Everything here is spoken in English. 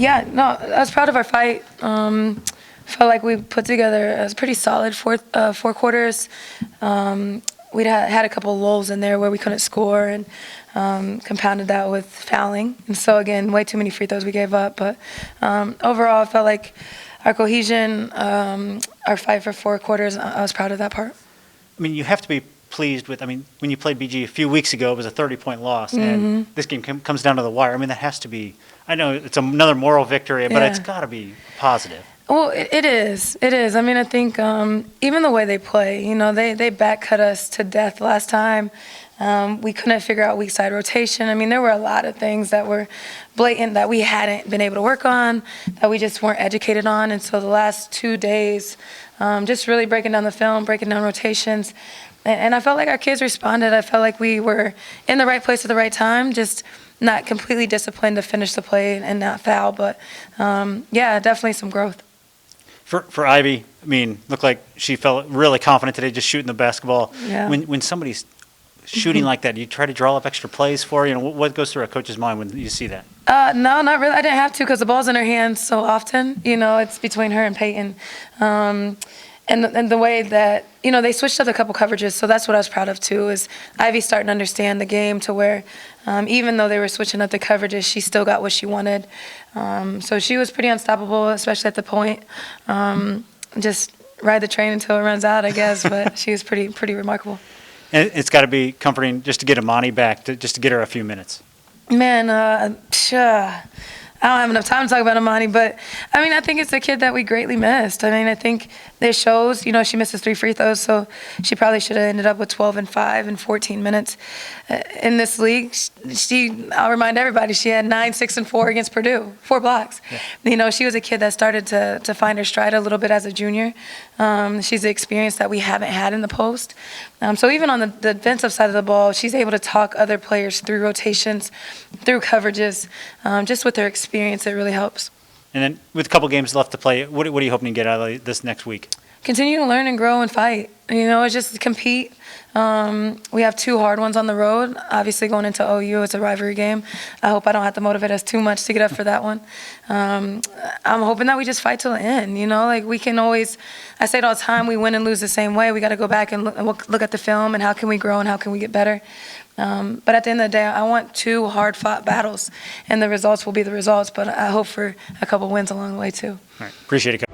Yeah, no, I was proud of our fight. Felt like we put together a pretty solid four quarters. We'd had a couple of lulls in there where we couldn't score, and compounded that with fouling. And so, again, way too many free throws we gave up. But overall, I felt like our cohesion, our fight for 4 quarters, I was proud of that part. I mean, you have to be pleased with, I mean, when you played BG a few weeks ago, it was a 30-point loss, and this game comes down to the wire. I mean, that has to be, I know it's another moral victory, but it's got to be positive. Well, it is. It is. I mean, I think even the way they play, you know, they back cut us to death last time. We couldn't figure out weak side rotation. I mean, there were a lot of things that were blatant that we hadn't been able to work on, that we just weren't educated on. And so the last 2 days, just really breaking down the film, breaking down rotations. And I felt like our kids responded. I felt like we were in the right place at the right time, just not completely disciplined to finish the play and not foul. But, yeah, definitely some growth. For Ivy, I mean, looked like she felt really confident today just shooting the basketball. Yeah. When somebody's shooting like that, do you try to draw up extra plays for her? You know, what goes through a coach's mind when you see that? No, not really. I didn't have to because the ball's in her hands so often. You know, it's between her and Peyton. And the way that, you know, they switched up a couple coverages, so that's what I was proud of too, is Ivy starting to understand the game to where even though they were switching up the coverages, she still got what she wanted. So she was pretty unstoppable, especially at the point. Just ride the train until it runs out, I guess, but she was pretty remarkable. And it's got to be comforting just to get Imani back, just to get her a few minutes. Man, I don't have enough time to talk about Imani, but, I mean, I think it's a kid that we greatly missed. I mean, I think this shows, you know, she misses 3 free throws, so she probably should have ended up with 12 and 5 in 14 minutes. In this league, I'll remind everybody, she had 9, 6, and 4 against Purdue, 4 blocks. Yeah. You know, she was a kid that started to find her stride a little bit as a junior. She's the experience that we haven't had in the post. So even on the defensive side of the ball, she's able to talk other players through rotations, through coverages, just with her experience, it really helps. And then with a couple games left to play, what are you hoping to get out of this next week? Continue to learn and grow and fight. You know, it's just compete. We have 2 hard ones on the road. Obviously, going into OU, it's a rivalry game. I hope I don't have to motivate us too much to get up for that one. I'm hoping that we just fight till the end. You know, like we can always, I say it all the time, we win and lose the same way. We got to go back and look at the film and how can we grow and how can we get better. But at the end of the day, I want 2 hard-fought battles, and the results will be the results. But I hope for a couple wins along the way, too. All right. Appreciate it, Coach.